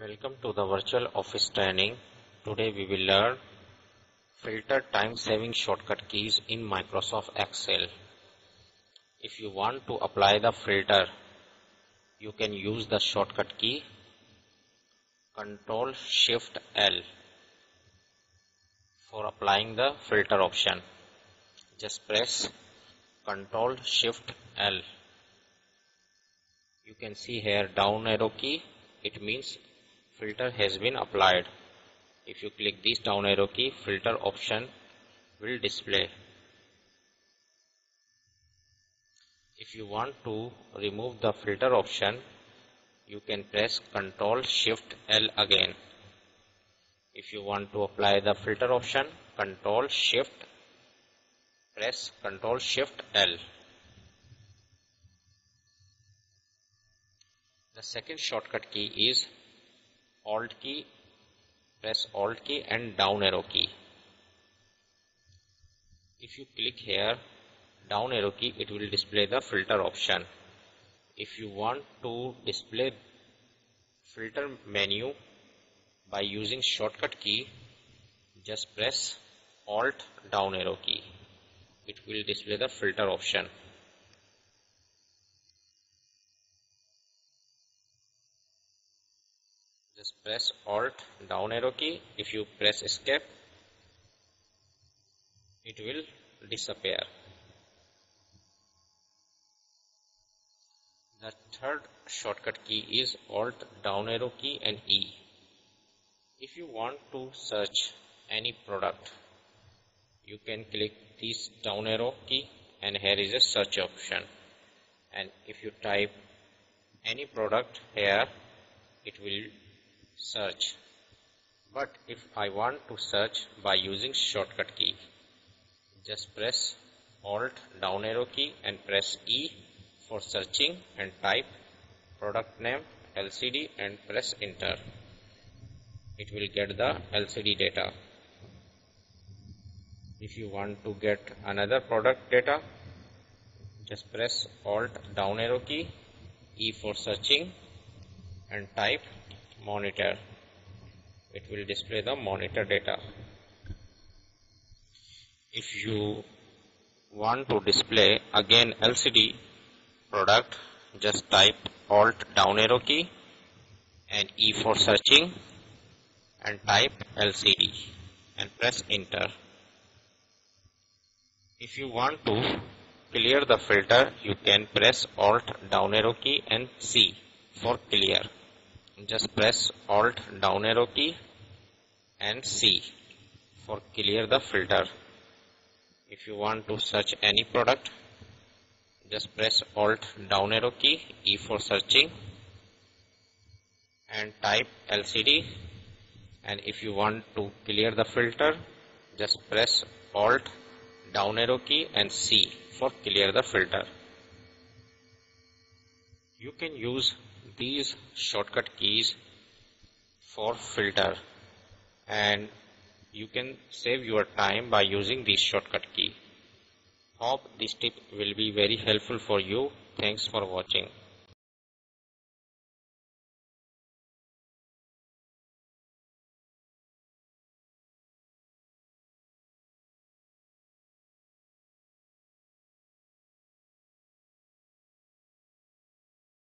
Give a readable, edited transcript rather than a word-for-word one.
Welcome to the virtual office training. Today we will learn filter time saving shortcut keys in Microsoft Excel. If you want to apply the filter, you can use the shortcut key Ctrl Shift L for applying the filter option. Just press Ctrl Shift L. You can see here down arrow key. It means filter has been applied. If you click this down arrow key, filter option will display. If you want to remove the filter option, you can press Ctrl Shift L again. If you want to apply the filter option, press Ctrl Shift L. The second shortcut key is Alt key. Press Alt key and down arrow key. If you click here down arrow key, it will display the filter option. If you want to display filter menu by using shortcut key, just press Alt down arrow key. It will display the filter option. Just press Alt down arrow key. If you press escape, it will disappear. The third shortcut key is Alt down arrow key and E. If you want to search any product, you can click this down arrow key and here is a search option. And if you type any product here, it will search. But if I want to search by using shortcut key, just press Alt down arrow key and press E for searching and type product name LCD and press enter. It will get the LCD data. If you want to get another product data, just press Alt down arrow key, E for searching and type monitor. It will display the monitor data. If you want to display again LCD product, just type Alt down arrow key and E for searching and type LCD and press enter. If you want to clear the filter, you can press Alt down arrow key and C for clear. Just press Alt down arrow key and C for clear the filter. If you want to search any product, just press Alt down arrow key, E for searching and type LCD. And if you want to clear the filter, just press Alt down arrow key and C for clear the filter. You can use these shortcut keys for filter and you can save your time by using this shortcut key. Hope this tip will be very helpful for you. Thanks for watching.